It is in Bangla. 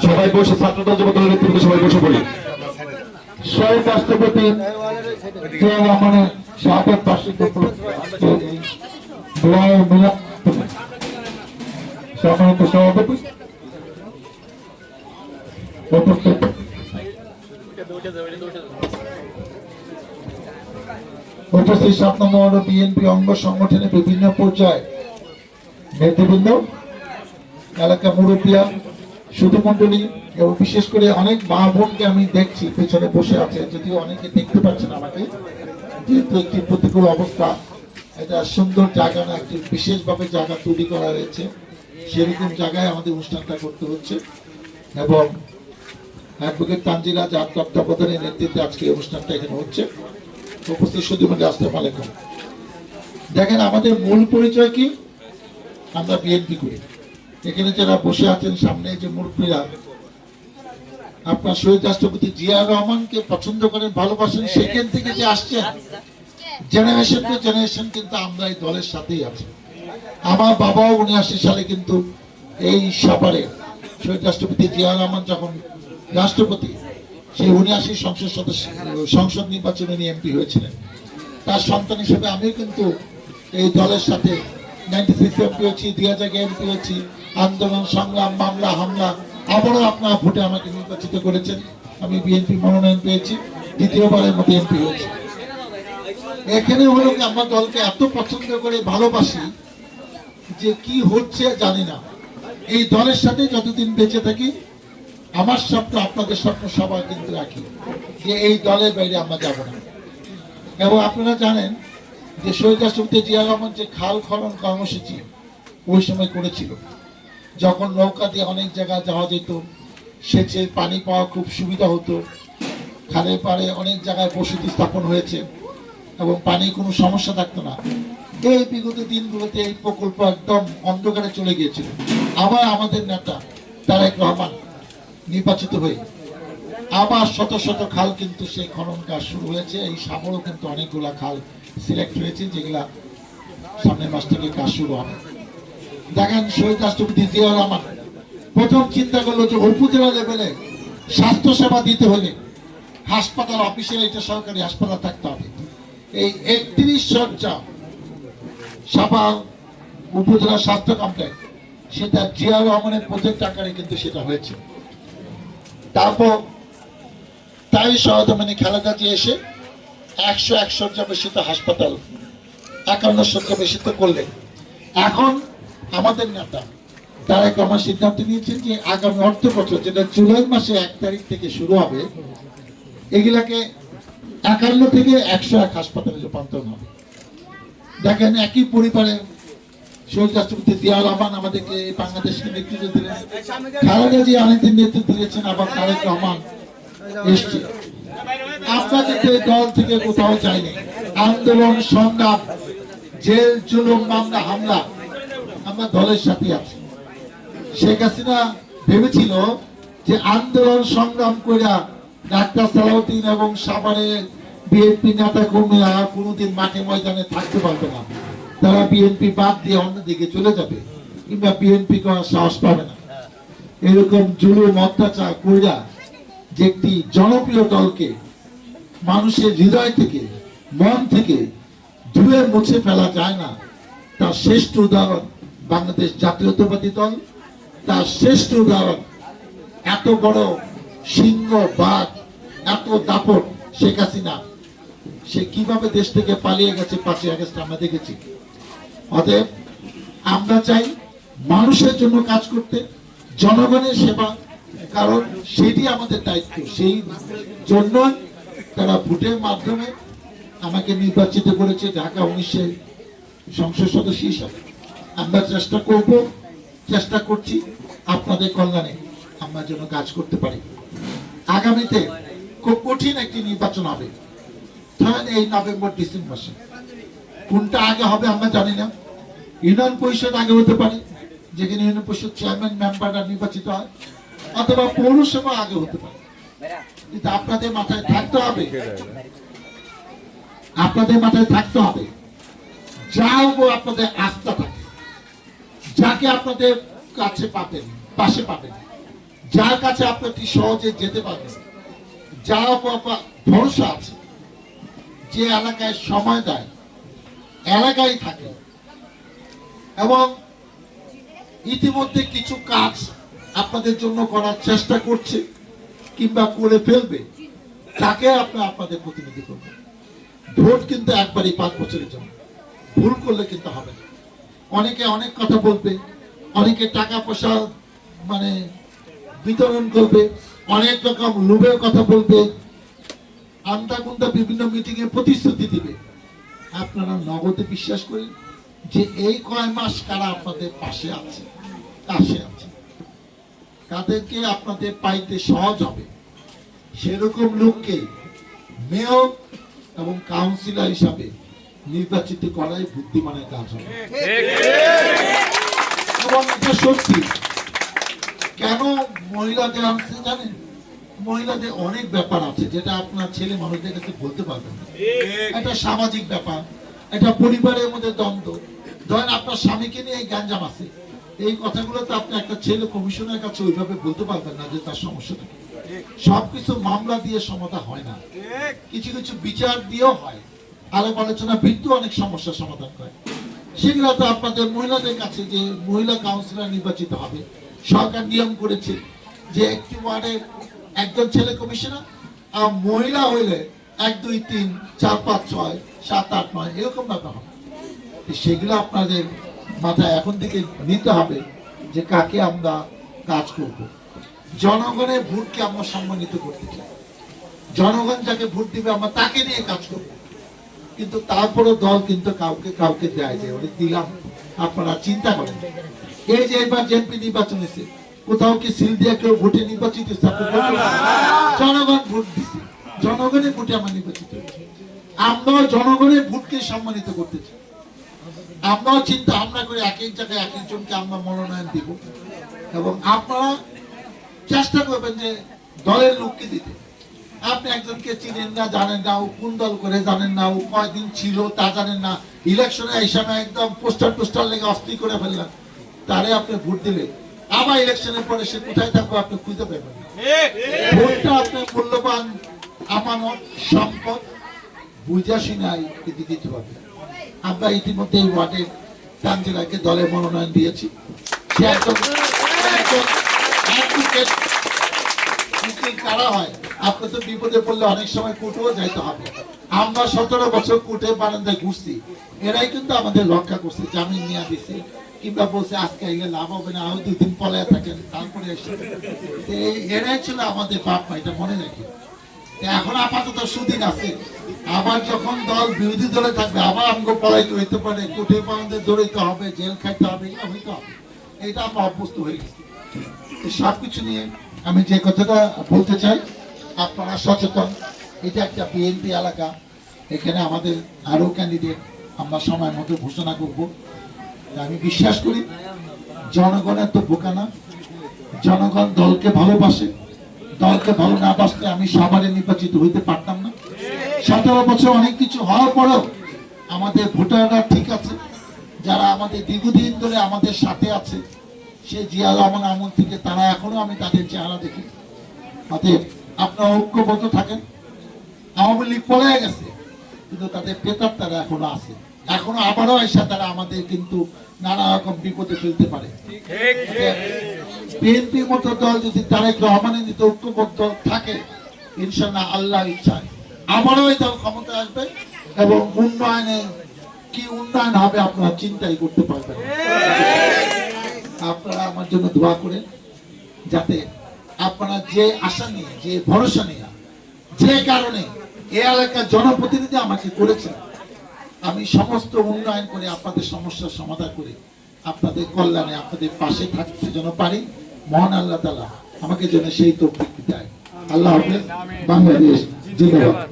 সবাই বসে, ছাত্রদল যুবদল নেতৃত্ব সবাই বসে পড়ি। শহীদ রাষ্ট্রপতি জিয়া রহমানের শাহাদাত বার্ষিকী সম্মানিত সভাপতি উপস্থিত উপস্থিত ৭ নম্বর ওয়ার্ড বিএনপি অঙ্গ সংগঠনের বিভিন্ন পর্যায়ে নেতৃবৃন্দ, এলাকা মুরব্বিয়া, সুধীমণ্ডলী এবং বিশেষ করে অনেক মা বোনকে আমি দেখছি পেছনে বসে আছে, যদিও অনেকে দেখতে পাচ্ছেন আমাকে, যেহেতু একটি প্রতিকূল অবস্থা, এটা সুন্দর জায়গা না, একটি বিশেষভাবে জায়গা তৈরি করা হয়েছে, সেরকম জায়গায় আমাদের অনুষ্ঠানটা করতে হচ্ছে। এবং অ্যাডভোকেট তানজিলা যার তত্ত্বাবধানে নেতৃত্বে আজকে অনুষ্ঠানটা এখানে হচ্ছে। উপস্থিত সুধীমণ্ডলী, আসসালামু আলাইকুম। দেখেন, আমাদের মূল পরিচয় কি? আমরা বিএনপি করি। এখানে যারা বসে আছেন সামনে যে মুরব্বীরা, আপনার শহীদ রাষ্ট্রপতি জিয়া রহমানকে পছন্দ করেন, ভালোবাসেন, সেখান থেকে যে আসছেন জেনারেশন টু জেনারেশন, কিন্তু আমরা এই দলের সাথেই আছি। আমার বাবাও ৭৯ সালে কিন্তু এই সাভারে শহীদ রাষ্ট্রপতি জিয়া রহমান যখন রাষ্ট্রপতি, সেই ৭৯ সংসদ নির্বাচনে নিয়ে এমপি হয়েছিলেন, তার সন্তান হিসেবে আমিও কিন্তু এই দলের সাথে 96 এমপি হয়েছি, 2000 এমপি হয়েছি, আন্দোলন, সংগ্রাম, মামলা, হামলা, আবারও আপনারা ভোটে আমাকে নির্বাচিত করেছেন, আমি বিএনপি মনোনয়ন পেয়েছি, দ্বিতীয়বারের মতো এমপি হয়েছি। এখানে হলো কি, আমরা দলকে এত পছন্দ করে ভালোবাসি যে কি হচ্ছে জানি না। এই দলের সাথে যতদিন বেঁচে থাকি, আমার স্বপ্ন, আপনাদের স্বপ্ন সবাই কিন্তু রাখি যে এই দলের বাইরে আমরা যাব না। এবং আপনারা জানেন যে শহীদ রাষ্ট্রপতি জিয়া রহমান যে খাল খনন কর্মসূচি ওই সময় করেছিল, যখন নৌকা দিয়ে অনেক জায়গায় যাওয়া যেত, সেচের পানি পাওয়া খুব সুবিধা হতো, খালের পাড়ে অনেক জায়গায় বসতি স্থাপন হয়েছে এবং পানির কোনো সমস্যা থাকতো না। এই বিগত দিনগুলোতে এই প্রকল্প একদম অন্ধকারে চলে গিয়েছিল। আবার আমাদের নেতা তারেক রহমান নির্বাচিত হয়ে আবার শত শত খাল কিন্তু সেই খনন কাজ শুরু হয়েছে। এই সাগরও কিন্তু অনেকগুলা খাল সিলেক্ট হয়েছে, যেগুলা সামনের মাস থেকে কাজ শুরু হবে। দেখেন, শহীদ রাষ্ট্রপতি জিয়া রহমান প্রথম চিন্তা করলো যে উপজেলা লেভেলে স্বাস্থ্য সেবা দিতে হলে হাসপাতাল, অফিসিয়াল, এটা সরকারি হাসপাতাল থাকতে হবে। এই ৩১ শয্যা সাভা উপজেলা স্বাস্থ্য কমপ্লেক্স, সেটা জিয়া রহমানের প্রজেক্ট আকারে কিন্তু সেটা হয়েছে। তারপর তাই সহধর্মিনী খালেদা জিয়া এসে ১০১ শয্যা বেশিত হাসপাতাল, ৫১ শয্যা বেশিত করলেন। এখন আমাদের নেতা তারেক রহমান সিদ্ধান্ত নিয়েছেন যে আগামী অর্থ বছর, যেটা জুলাই মাসে ১ তারিখ থেকে শুরু হবে, এগুলাকে ৫১ থেকে ১০১ হাসপাতালে রূপান্তর হবে। দেখেন, একই পরিবারে শহীদ রাষ্ট্রপতি জিয়া রহমান আমাদেরকে বাংলাদেশকে নেতৃত্ব দিলেন, খালেদা জিয়া অনেকদিন নেতৃত্ব দিয়েছেন, আবার তারেক রহমান এসছে। আমরা কিন্তু এই দল থেকে কোথাও যাইনি। আন্দোলন, সংগ্রাম, জেল, জুলুম, মামলা, হামলা, আমরা দলের সাথে আছি। শেখ হাসিনা ভেবেছিল যে আন্দোলন সংগ্রাম কইরা ডাক্তার সালাউদ্দিন এবং সাভারের বিএনপি নেতা কর্মীরা কোনোদিন মাঠে ময়দানে থাকতে পারবে না, তারা বিএনপি বাদ দিয়ে অন্যদিকে চলে যাবে, কিংবা বিএনপি করার সাহস পাবে না। এরকম জুলুম, অত্যাচার কইরা যে একটি জনপ্রিয় দলকে মানুষের হৃদয় থেকে, মন থেকে দূরে মুছে ফেলা যায় না, তার শ্রেষ্ঠ উদাহরণ বাংলাদেশ জাতীয়তাবাদী দল। তার শ্রেষ্ঠ উদাহরণ এত বড় সিংহ, বাঘ, এত দাপট শেখ হাসিনা, সে কিভাবে দেশ থেকে পালিয়ে গেছে ৫ই আগস্ট আমরা দেখেছি। অতএব আমরা চাই মানুষের জন্য কাজ করতে, জনগণের সেবা, কারণ সেটি আমাদের দায়িত্ব। সেই জন্য তারা ভোটের মাধ্যমে আমাকে নির্বাচিত করেছে ঢাকা ১৯ সংসদ সদস্য হিসাবে। আমরা চেষ্টা করছি আপনাদের কল্যাণে আমরা যেন কাজ করতে পারি। আগামীতে খুব কঠিন একটি নির্বাচন হবে, এই নভেম্বর ডিসেম্বর মাসে। কোনটা আগে হবে আমরা জানি না। ইউনিয়ন পরিষদ আগে হতে পারে, যেখানে ইউনিয়ন পরিষদ চেয়ারম্যান, মেম্বাররা নির্বাচিত হয়, অথবা পৌরসভা আগে হতে পারে। কিন্তু আপনাদের মাথায় থাকতে হবে, আপনাদের মাথায় থাকতে হবে যার উপর আপনাদের আস্থা থাকে, যাকে আপনাদের কাছে পাবেন, পাশে পাবেন, যার কাছে আপনাকে সহজে যেতে পারবেন, যা ভরসা আছে, যে এলাকায় সময় দেয়, এলাকায় থাকে এবং ইতিমধ্যে কিছু কাজ আপনাদের জন্য করার চেষ্টা করছে কিংবা করে ফেলবে, তাকে আপনাদের প্রতিনিধি করবেন। ভোট কিন্তু একবারই 5 বছরের জন্য, ভুল করলে কিন্তু হবে না। অনেকে অনেক কথা বলবে, অনেকে টাকা পয়সা মানে বিতরণ করবে, অনেক রকম লোভের কথা বলবে, আন্দাকুন্দা বিভিন্ন মিটিং এ প্রতিশ্রুতি দিবে। আপনারা নগদে বিশ্বাস করেন যে এই কয় মাস কারা আপনাদের পাশে আছে, কাছে আছে, তাদেরকে আপনাদের পাইতে সহজ হবে, সেরকম লোককে মেয়র এবং কাউন্সিলর হিসাবে নির্বাচিত করাই বুদ্ধিমানের কাজ হবে। এবং এটা সত্যি। কেন মহিলাদের আনছে জানেন? মহিলাদের অনেক ব্যাপার আছে যেটা আপনার ছেলে মানুষদের কাছে বলতে পারবেন না। এটা সামাজিক ব্যাপার, এটা পরিবারের মধ্যে দ্বন্দ্ব। ধরেন আপনার স্বামীকে নিয়ে গ্যাঞ্জাম আছে, এই কথাগুলো তো আপনি একটা ছেলে কমিশনের কাছে ওইভাবে বলতে পারবেন না যে তার সমস্যাটা কি। সবকিছু মামলা দিয়ে সমাধান হয় না, কিছু কিছু বিচার দিয়েও হয়, আলাপ আলোচনা ভিত্তিতে অনেক সমস্যার সমাধান হয়। সেগুলো তো আপনাদের মহিলাদের কাছে, যে মহিলা কাউন্সিলর নির্বাচিত হবে, সরকার নিয়ম করেছে যে একটি ওয়ার্ডে একজন ছেলে কমিশনার, আর মহিলা হইলে 1 2 3 4 5 6 7 8 9 এরকম ব্যাপার হবে। সেগুলো আপনাদের মাথায় এখন থেকে নিতে হবে যে কাকে আমরা কাজ করব। জনগণের ভোটকে আমরা সম্মানিত করতে চাই, জনগণ যাকে ভোট দিবে আমরা তাকে নিয়ে কাজ করব। কিন্তু তারপরও দল কিন্তু কাউকে কাউকে দেয় যে ওটা দিলাম। আপনারা চিন্তা করেন, এই যে এবার জেপি নির্বাচন হয়েছে, কোথাও কি সিল দিয়ে কেউ ভোটে নির্বাচিত? জনগণ ভোট দিচ্ছে, জনগণের ভোটে আমরা নির্বাচিত হয়েছি। আমরাও জনগণের ভোটকে সম্মানিত করতে চাই। আমরাও চিন্তা ভাবনা করে এক এক জায়গায় এক একজনকে আমরা মনোনয়ন দিব, এবং আপনারা চেষ্টা করবেন যে দলের লোককে দিতে। আপনি একজনকে চিনেন না, জানেন না, ও কোন দল করে জানেন না, ও কয়দিন ছিল তা জানেন না, ইলেকশনে হিসাবে একদম পোস্টার লেগে অস্থির করে ফেললেন, তারে আপনি ভোট দিলে আবার ইলেকশনের পরে সে কোথায় থাকবে আপনি খুঁজে পাবেন না। ভোটটা আপনার মূল্যবান আমানত সম্পদ, বুঝা শুনাই কিন্তু দিতে হবে। আমরা ইতিমধ্যে এই ওয়ার্ডে কাঞ্জিলাকে দলের মনোনয়ন দিয়েছি। সে একজন অ্যাডভোকেট। কারা হয়, আপনি তো বিপদে পড়লে অনেক সময় কোর্টেও যাইতে হবে। আমরা 17 বছর কোর্টে বারান্দায় ঘুরছি, এরাই কিন্তু আমাদের রক্ষা করছে, জামিন নিয়ে দিচ্ছে, কিংবা বলছে আজকে এলে লাভ হবে না, আরো 2 দিন পলায় থাকেন তারপরে এসে। এরাই ছিল আমাদের বাপ মা, এটা মনে রাখি। এখন আপাতত সুদিন আছে, আবার যখন দল বিরোধী দলে থাকবে আবার আমাকে পলাইতে হইতে পারে, কোর্টে বারান্দায় দৌড়াইতে হবে, জেল খাইতে হবে, এটা হইতে হবে। এটা আমরা অভ্যস্ত হয়ে গেছি। সবকিছু নিয়ে আমি যে কথাটা বলতে চাই, আপনারা সচেতন। এটা একটা বিএনপি এলাকা, এখানে আমাদের আরো ক্যান্ডিডেট আমরা সময় মতো ঘোষণা করব। আমি বিশ্বাস করি জনগণের তো বোকা না, জনগণ দলকে ভালোবাসে। দলকে ভালো না বাসলে আমি সবারে নির্বাচিত হইতে পারতাম না। 17 বছর অনেক কিছু হওয়ার পরেও আমাদের ভোটাররা ঠিক আছে, যারা আমাদের দীর্ঘদিন ধরে আমাদের সাথে আছে, সে জিয়া রহমান আমল থেকে তারা এখনো আমি তাদের চেহারা দেখি। অতএব আপনারা ঐক্যবদ্ধ থাকেন। আওয়ামী লীগ পলায় গেছে, কিন্তু তাদের প্রেতার তারা এখনো আছে, এখনো আবারও এসে তারা আমাদের কিন্তু নানা রকম বিপদে ফেলতে পারে। বিএনপির মতো দল যদি তারেক রহমানের নিতে ঐক্যবদ্ধ থাকে, ইনশাআল্লাহ আল্লাহ ইচ্ছায় আবারও এই দল ক্ষমতায় আসবে, এবং উন্নয়নের কি উন্নয়ন হবে আপনারা চিন্তাই করতে পারবেন। আপনারা আমার জন্য দোয়া করেন, যাতে আপনারা যে আশা নিয়ে, যে ভরসা নিয়ে, যে কারণে এই এলাকার জনপ্রতিনিধি আমাকে করেছেন, আমি সমস্ত উন্নয়ন করে আপনাদের সমস্যার সমাধান করে আপনাদের কল্যাণে আপনাদের পাশে থাকতে যেন পারি, মহান আল্লাহ তাআলা আমাকে যেন সেই তৌফিক দেয়। আল্লাহ হাফেজ। বাংলাদেশ জিন্দাবাদ।